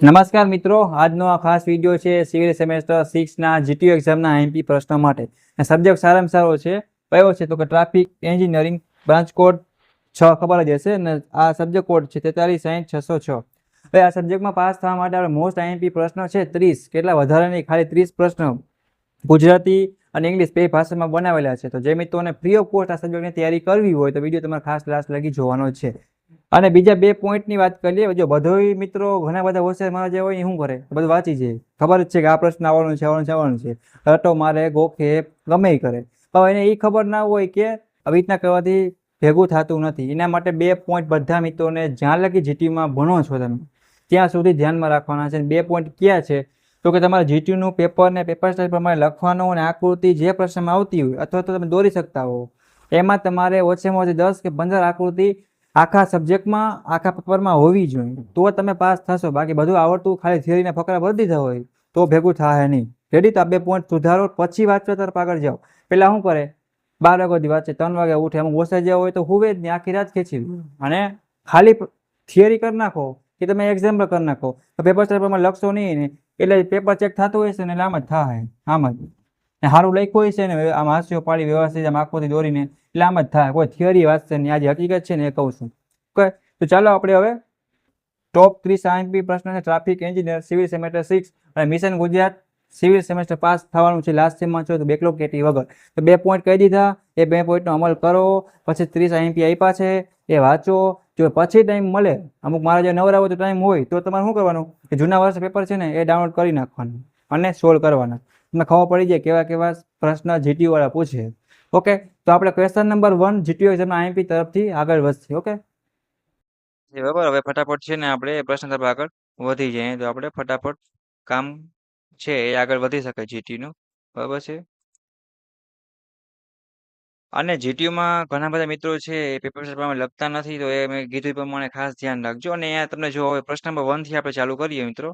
નમસ્કાર મિત્રો, આજનો આ ખાસ વિડીયો છે સિવિલ સેમેસ્ટર 6ના જીટીયુ એક્ઝામના આઈએમપી પ્રશ્નો માટે. સબ્જેક્ટ સારામાં સારો છે કયો છે તો કે ટ્રાફિક એન્જિનિયરિંગ, બ્રાન્ચ કોડ 6 ખબર જ હશે અને આ સબ્જેક્ટ કોડ છે 4360-606. હવે આ સબ્જેક્ટમાં પાસ થવા માટે આપણે મોસ્ટ આઈએમપી પ્રશ્નો છે 30, કેટલા વધારે નહીં, ખાલી 30 પ્રશ્નો ગુજરાતી અને ઇંગ્લિશ બે ભાષામાં બનાવેલા છે. તો જે મિત્રોને ફ્રી ઓફ કોસ્ટ આ સબ્જેક્ટની તૈયારી કરવી હોય તો વિડીયો તમારે ખાસ લાસ્ટ લગી જોવાનો છે. અને બીજા બે પોઈન્ટની વાત કરીએ. જો બધોય મિત્રો ઘણા બધા હોશિયાર મારા જે હોય એ શું કરે, બધું વાંચી જાય, ખબર જ છે કે આ પ્રશ્ન આવવાનું છે, રટો મારે ગોખે ગમે એ કરે, પણ એને એ ખબર ના હોય કે આવી રીતના કરવાથી ભેગું થતું નથી. એના માટે બે પોઈન્ટ બધા મિત્રોને જ્યાં લગી જીટીયુમાં ભણો છો તમે ત્યાં સુધી ધ્યાનમાં રાખવાના છે. બે પોઈન્ટ ક્યાં છે તો કે તમારે જીટીયુનું પેપર ને પેપર સ્ટાઇલ પ્રમાણે લખવાનું અને આકૃતિ જે પ્રશ્નમાં આવતી હોય અથવા તો તમે દોરી શકતા હો એમાં તમારે ઓછામાં ઓછી 10 કે 15 આકૃતિ આખા સબ્જેક્ટમાં આખા પેપરમાં હોવી જોઈએ, તો તમે પાસ થશો. બાકી બધું આવડતું ખાલી થિયરીના ફકરા ભરી દીધા હોય તો ભેગું થાય નહીં. રેડી? તો આ બે પોઈન્ટ સુધારો, પછી વાંચવા તરફ આગળ જાઓ. પેલા શું કરે, 12 વાગ્યા વાંચે, 3 વાગે ઉઠે, અમુક ઓછા જેવા હોય તો હુવે જ નહીં, આખી રાત ખેંચી અને ખાલી થિયરી કરી નાખો કે તમે એક્ઝામ્પલ કરી નાખો તો પેપર સ્ટાઇલ પ્રમાણે લખશો નહીં ને એટલે પેપર ચેક થતું હોય છે ને એટલે આમ જ થાય, આમ જ સારું લખ્યું હોય છે ને આમ હાસ્યો પાડી વ્યવસ્થિત આમ આખોથી દોરીને એટલે આમ જ થાય, કોઈ થિયરી વાંચશે નહીં. આજે હકીકત છે ને એ કહું છું. ઓકે, તો ચાલો આપણે હવે ટોપ 30 આઈએમપી પ્રશ્ન છે ટ્રાફિક એન્જિનિયર સિવિલ સેમેસ્ટર 6 અને mission Gujarat civil semester pass થવાનું છે લાસ્ટ સેમમાં છો તો બેકલોગ કેટી વગર. તો બે પોઈન્ટ કહી દીધા, એ બે પોઈન્ટનો અમલ કરો. પછી 30 આઈએમપી આપ્યા છે એ વાંચો. જો પછી ટાઈમ મળે, અમુક મારા જે નવરા હોય તો ટાઈમ હોય તો તમારે શું કરવાનું કે જૂના વર્ષ પેપર છે ને એ ડાઉનલોડ કરી નાખવાનું અને સોલ્વ કરવાના. તમને ખબર પડી જાય કેવા કેવા પ્રશ્ન જીટીયુ વાળા પૂછે. ઓકે, તો આપણે ક્વેશ્ચન નંબર 1 જીટીયુ એક્ઝામના આઈએમપી તરફથી આગળ વધશે. ઓકે, બરાબર. હવે ફટાફટ છે ને આપણે પ્રશ્ન તરફ આગળ વધી જઈએ તો આપણે ફટાફટ કામ છે એ આગળ વધી શકે જીટીયુનું. બરાબર છે. અને જીટીયુમાં ઘણા બધા મિત્રો છે એ પેપર પ્રમાણે લખતા નથી, તો એ મેં કીધું એ પ્રમાણે ખાસ ધ્યાન રાખજો. અને અહીંયા તમને જો હવે પ્રશ્ન નંબર 1 થી આપણે ચાલુ કરીએ મિત્રો.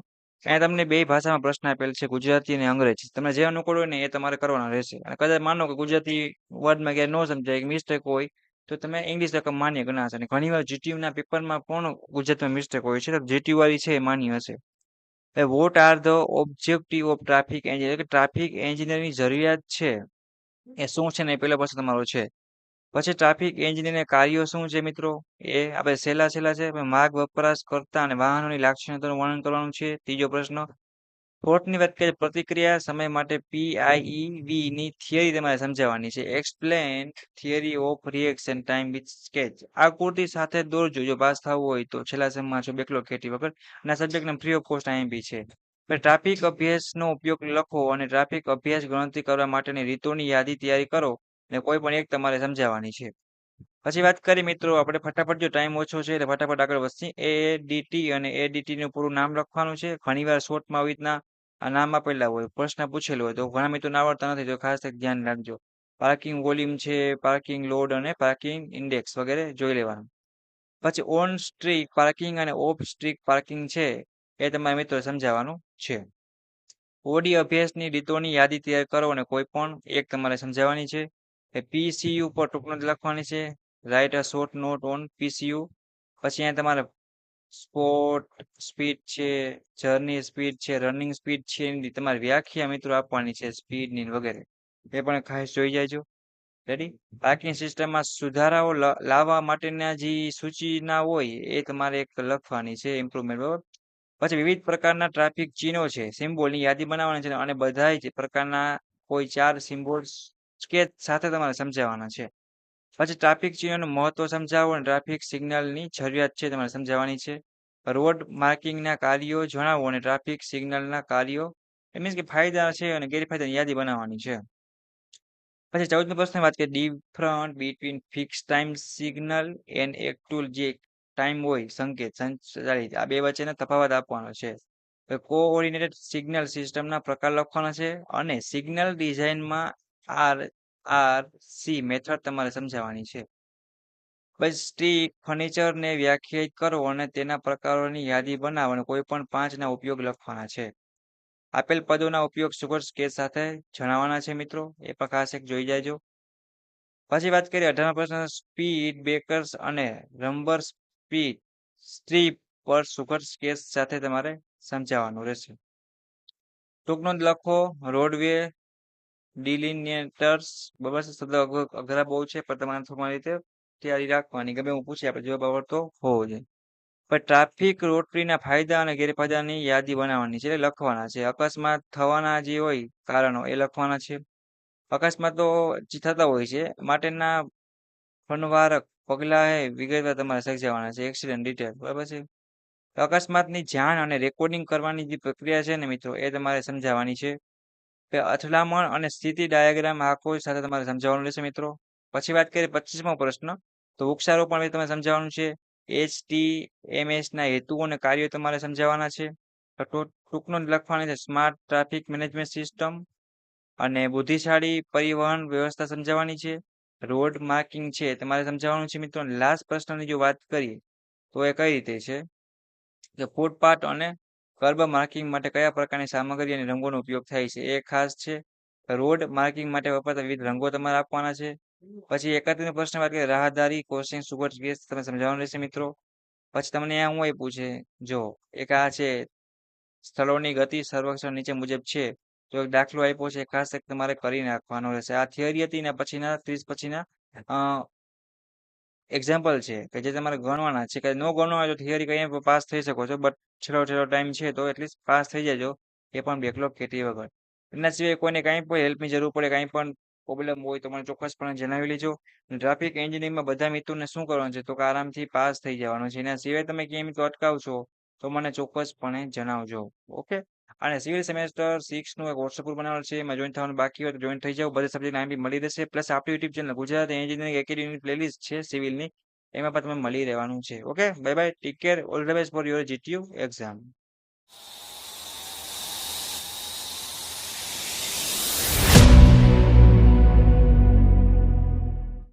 અહીંયા તમને બે ભાષામાં પ્રશ્ન આપેલ છે, ગુજરાતી અને અંગ્રેજી. તમને જે અનુકૂળ હોય ને એ તમારે કરવાના રહેશે. અને કદાચ માનો કે ગુજરાતી વર્ડમાં ક્યાંય ન સમજાય, મિસ્ટેક હોય તો તમે ઇંગ્લિશ રકમ માન્ય ગણાશે. અને ઘણીવાર જીટીયુના પેપરમાં પણ ગુજરાતીમાં મિસ્ટેક હોય છે, તો જીટીયુ વાળી છે એ માન્ય હશે. What are the objective of traffic engineer, કે ટ્રાફિક એન્જિનિયરની જરૂરિયાત છે એ શું છે ને એ પહેલો પ્રશ્ન તમારો છે. પછી ટ્રાફિક એન્જિનિયરના કાર્યો શું છે મિત્રો, એ આપણે સહેલા છે. માર્ગ વપરાશ કરતા અને વાહનોની લાક્ષણિકતાનું વર્ણન કરવાનું છે. ત્રીજો પ્રશ્ન, થોટની વાત કરીએ પ્રતિક્રિયા સમય માટે PIEV ની થિયરી તમારે સમજાવવાની છે. Explain theory of reaction time with sketch. આકૃતિ સાથે દોરજો જો પાસ થવું હોય તો. છેલ્લા સેમમાં છો બેકલોગ કેટી વગર. અને સબ્જેક્ટને ફ્રી ઓફ કોસ્ટ આઈએમપી છે. ટ્રાફિક અભ્યાસનો ઉપયોગ લખો અને ટ્રાફિક અભ્યાસ ગણતરી કરવા માટેની રીતોની યાદી તૈયારી કરો અને કોઈ પણ એક તમારે સમજાવવાની છે. પછી વાત કરીએ મિત્રો આપણે ફટાફટ, જો ટાઈમ ઓછો છે એટલે ફટાફટ આગળ વધશે. ADT અને ADT નું પૂરું નામ લખવાનું છે. ઘણીવાર શોર્ટમાં આવી રીતના આ નામ આપેલા હોય, પ્રશ્ન પૂછેલો હોય તો ઘણા મિત્રો આવડતા નથી, તો ખાસ ધ્યાન રાખજો. પાર્કિંગ વોલ્યુમ છે, પાર્કિંગ લોડ અને પાર્કિંગ ઇન્ડેક્સ વગેરે જોઈ લેવાનું. પછી ઓન સ્ટ્રીટ પાર્કિંગ અને ઓફ સ્ટ્રીટ પાર્કિંગ છે એ તમારે મિત્રો સમજાવવાનું છે. ઓડી અભ્યાસની રીતોની યાદી તૈયાર કરો અને કોઈ પણ એક તમારે સમજાવવાની છે. PCU પર ટૂંકનોટ લખવાની છે. Write a short note on PCU. પછી અહીંયા તમારે સ્પોટ સ્પીડ છે, જર્ની સ્પીડ છે, રનિંગ સ્પીડ છે, એની તમારે વ્યાખ્યા મિત્રો આપવાની છે સ્પીડની વગેરે. એ પણ ખાસ જોઈ જાયજો. રેડી? પાર્કિંગ સિસ્ટમમાં સુધારાઓ લાવવા માટેના જે સૂચના હોય એ તમારે એક લખવાની છે, ઇમ્પ્રુવમેન્ટ. બરાબર? પછી વિવિધ પ્રકારના ટ્રાફિક ચિહ્નો છે, સિમ્બોલની યાદી બનાવવાની છે અને બધા જ પ્રકારના કોઈ 4 સિમ્બોલ સ્કેચ સાથે તમારે સમજાવવાના છે. પછી ટ્રાફિક ચિહ્નોનું મહત્વ સમજાવો અને ટ્રાફિક સિગ્નલની જરૂરિયાત છે તમારે સમજાવવાની છે. રોડ માર્કિંગના કાર્યો જણાવો અને ટ્રાફિક સિગ્નલના કાર્યો, એ મીન્સ કે ફાયદા છે અને ગેરફાયદાની યાદી બનાવવાની છે. પછી 14મી પ્રશ્ન વાત કરીએ, different between fix time signal and actual જે ટાઈમ હોય સંકેત સંચાલિત, આ બે વચ્ચેનો તફાવત આપવાનો છે. કોઓર્ડિનેટેડ સિગ્નલ સિસ્ટમના પ્રકાર લખવાના છે અને સિગ્નલ ડિઝાઇનમાં RRC મેથડ તમારે સમજાવવાની છે. પછી સ્ટીક ફર્નિચરને વ્યાખ્યાયિત કરો અને તેના પ્રકારોની યાદી બનાવો અને કોઈ પણ 5ના ઉપયોગ લખવાના છે. આપેલ પદોના ઉપયોગ સુઘડ સ્કેચ સાથે જણાવવાના છે મિત્રો, એ પણ ખાસ એક જોઈ જાયજો. પછી વાત કરીએ 18મા પ્રશ્ન, સ્પીડ બ્રેકર્સ અને રબર સ્પીડ સ્ટ્રીપ પર સુઘડ સ્કેચ સાથે તમારે સમજાવવાનું રહેશે. ટૂંક નોંધ લખો, રોડવે ડિલિનિએટર્સ, બરાબર છે. શબ્દ અઘરા બહુ છે, પણ તમારે તમારી રીતે તૈયારી રાખવાની. ગમે હું પૂછીએ આપણે જવાબ આવડતો હોવો જોઈએ. પણ ટ્રાફિક રોટરીના ફાયદા અને ગેરફાયદાની યાદી બનાવવાની છે, એટલે લખવાના છે. અકસ્માત થવાના જે હોય કારણો એ લખવાના છે. અકસ્માતો જે થતા હોય છે માટેના ફનવારક પગલાં એ વિગતવાર તમારે સમજાવવાના છે. એક્સિડન્ટ ડિટેલ, બરાબર છે. અકસ્માતની જાણ અને રેકોર્ડિંગ કરવાની જે પ્રક્રિયા છે ને મિત્રો, એ તમારે સમજાવવાની છે. કે અથડામણ અને સ્થિતિ ડાયાગ્રામ આંખો સાથે તમારે સમજાવવાનું રહેશે મિત્રો. પછી વાત કરીએ 25મો પ્રશ્ન, તો વૃક્ષારોપણ એ તમારે સમજાવવાનું છે. HTMS ના હેતુ અને કાર્યો તમારે સમજાવવાના છે. ટૂંક નોંધ લખવાની છે, સ્માર્ટ ટ્રાફિક મેનેજમેન્ટ સિસ્ટમ અને બુદ્ધિશાળી પરિવહન વ્યવસ્થા સમજાવવાની છે. રોડ માર્કિંગ છે તમારે સમજાવવાનું છે મિત્રો. લાસ્ટ પ્રશ્નની જો વાત કરીએ તો એ કઈ રીતે છે કે ફૂટપાથ અને કર્બ માર્કિંગ માટે કયા પ્રકારની સામગ્રી અને રંગોનો ઉપયોગ થાય છે એ ખાસ છે. રોડ માર્કિંગ માટે વપરાતા વિવિધ રંગો તમારે આપવાના છે. પછી 31મો પ્રશ્ન વાત કરીએ, રાહદારી ક્રોસિંગ સુગર સ્પેસ તમે સમજાવવાનું રહેશે મિત્રો. પછી તમને અહીંયા હું આપ્યું છે, જો એક આ છે સ્થળોની ગતિ સર્વેક્ષણ નીચે મુજબ છે. તો એક દાખલો આપ્યો છે, ખાસ એક તમારે કરી નાખવાનો રહેશે. આ થિયરી હતી ને પછીના 30 પછીના એક્ઝામ્પલ છે કે જે તમારે ગણવાના છે. કે નો ગણવા હોય તો થિયરી કઈ પાસ થઈ શકો છો, બટ છેલ્લો ટાઈમ છે તો એટલીસ્ટ પાસ થઈ જજો, એ પણ બેકલોગ ખેતી વગર. એના સિવાય કોઈને કાંઈ પણ હેલ્પની જરૂર પડે, કાંઈ પણ પ્રોબ્લેમ હોય તો મને ચોક્કસપણે જણાવી લેજો. ટ્રાફિક એન્જિનિયરિંગમાં બધા મિત્રોને શું કરવાનું છે તો કે આરામથી પાસ થઈ જવાનું છે. એના સિવાય તમે ક્યાંય મિત્રો અટકાવશો તો મને ચોક્કસપણે જણાવજો. ઓકે. અને સિવિલ સેમેસ્ટર 6 નું એક વોટ્સએપ ગ્રુપ બનાવેલ છે, એમાં જોઈન થવાનું બાકી હોય તો જોઈન થઈ જાઓ. બધા સબ્જેક્ટ અહીં બી મળી રહેશે. પ્લસ આપણી યુટ્યુબ ચેનલ ગુજરાત એન્જિનિયરિંગ એકેડમીની પ્લેલિસ્ટ છે સિવિલની, એમાં પણ તમે મળી રહેવાનું છે. Okay, bye bye, take care, all the best for your GTU exam.